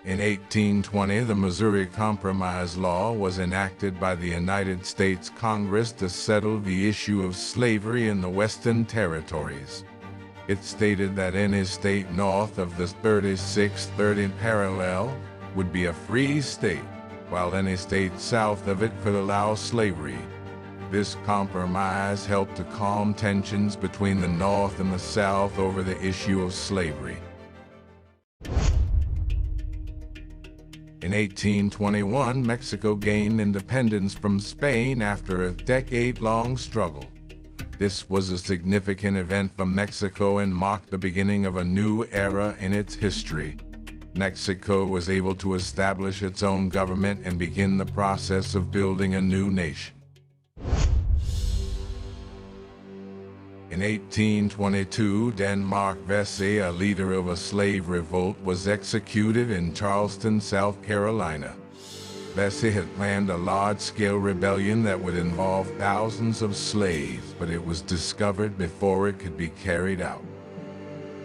In 1820, the Missouri Compromise Law was enacted by the United States Congress to settle the issue of slavery in the Western Territories. It stated that any state north of the 36th 30th parallel would be a free state, while any state south of it could allow slavery. This compromise helped to calm tensions between the North and the South over the issue of slavery. In 1821, Mexico gained independence from Spain after a decade-long struggle. This was a significant event for Mexico and marked the beginning of a new era in its history. Mexico was able to establish its own government and begin the process of building a new nation. In 1822, Denmark Vesey, a leader of a slave revolt, was executed in Charleston, South Carolina. Vesey had planned a large-scale rebellion that would involve thousands of slaves, but it was discovered before it could be carried out.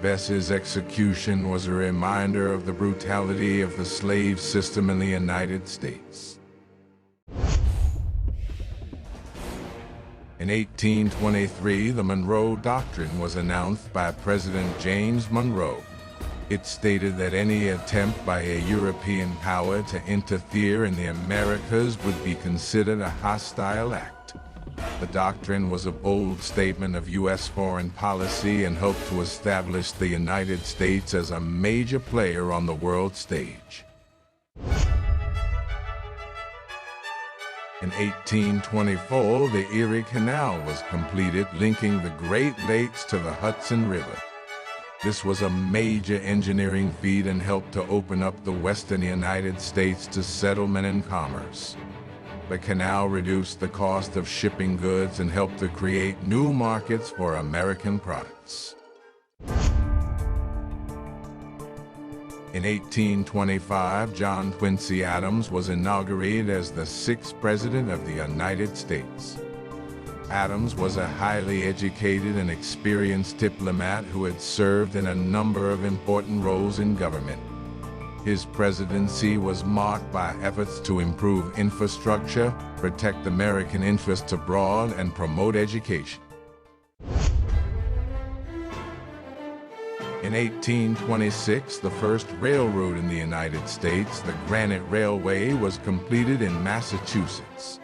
Vesey's execution was a reminder of the brutality of the slave system in the United States. In 1823, the Monroe Doctrine was announced by President James Monroe. It stated that any attempt by a European power to interfere in the Americas would be considered a hostile act. The doctrine was a bold statement of U.S. foreign policy and helped to establish the United States as a major player on the world stage. In 1824, the Erie Canal was completed, linking the Great Lakes to the Hudson River. This was a major engineering feat and helped to open up the western United States to settlement and commerce. The canal reduced the cost of shipping goods and helped to create new markets for American products. In 1825, John Quincy Adams was inaugurated as the 6th President of the United States. Adams was a highly educated and experienced diplomat who had served in a number of important roles in government. His presidency was marked by efforts to improve infrastructure, protect American interests abroad, and promote education. In 1826, the first railroad in the United States, the Granite Railway, was completed in Massachusetts.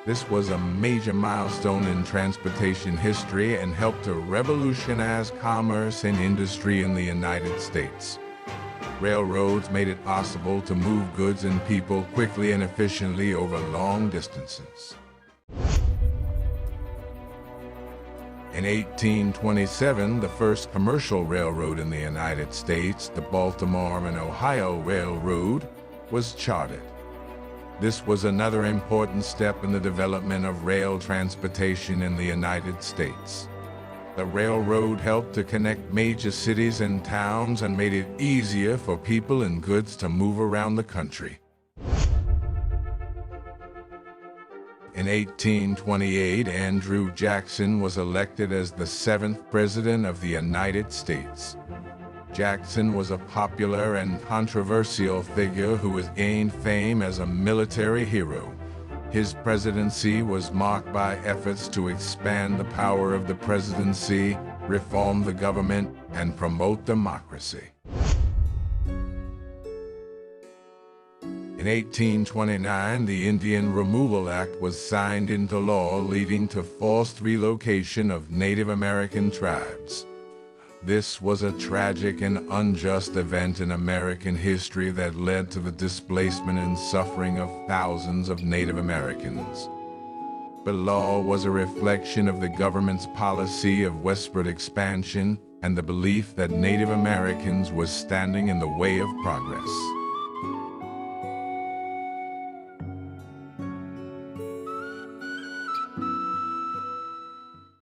This was a major milestone in transportation history and helped to revolutionize commerce and industry in the United States. Railroads made it possible to move goods and people quickly and efficiently over long distances. In 1827, the first commercial railroad in the United States, the Baltimore and Ohio Railroad, was chartered. This was another important step in the development of rail transportation in the United States. The railroad helped to connect major cities and towns and made it easier for people and goods to move around the country. In 1828, Andrew Jackson was elected as the 7th President of the United States. Jackson was a popular and controversial figure who has gained fame as a military hero. His presidency was marked by efforts to expand the power of the presidency, reform the government, and promote democracy. In 1829, the Indian Removal Act was signed into law, leading to forced relocation of Native American tribes. This was a tragic and unjust event in American history that led to the displacement and suffering of thousands of Native Americans. The law was a reflection of the government's policy of westward expansion and the belief that Native Americans were standing in the way of progress.